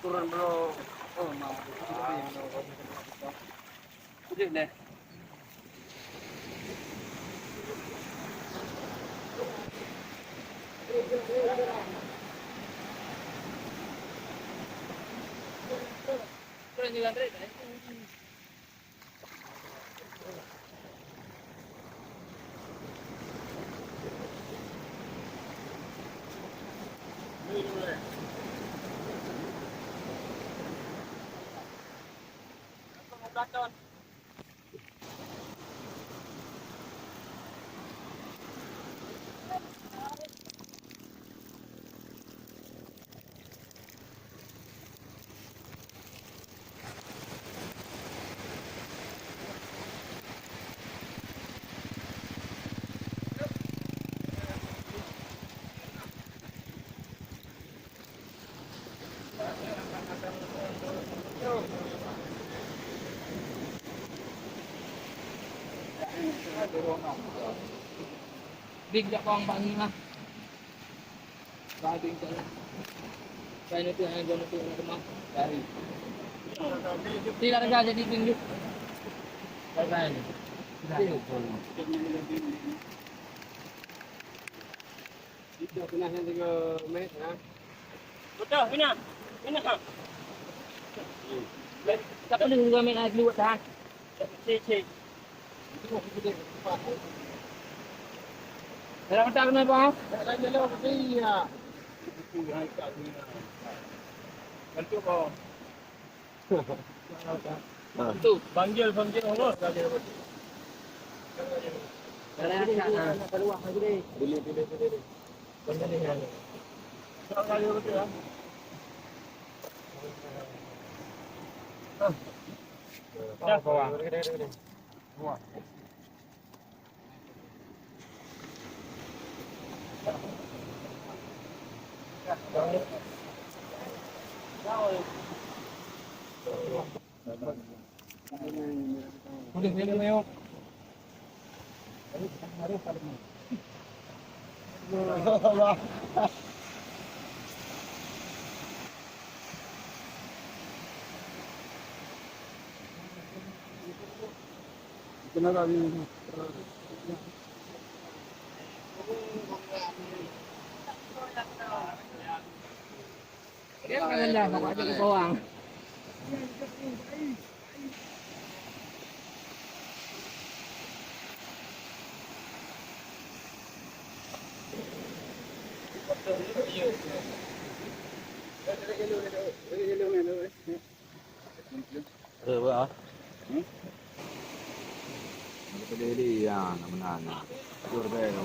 Turun belum. Oh, mau. Udah deh. Turun juga Andre. Belakang. Bigla ko ang bangin ha. Baging ka na. Kaya nito ang gano'n ito na rumah. Dari. Sila na siya dito yung kaya niyo. Dito, pinahin ko may, ha? Betul, Mina. Mina. Saka nung gamit na liwat ha. Cik. Dalam tak kena apa? Dalawa kasi, Bantu kau. Itu. Panggil Allah. Dalam tak na. Kaluwa ka gini. Bili. Tak kali betul ya. Dah kawan. Udah ini mayo. Dia kan dah bawa ke bawang. Ba? Pwede yan, naman na. Siguro ba yan?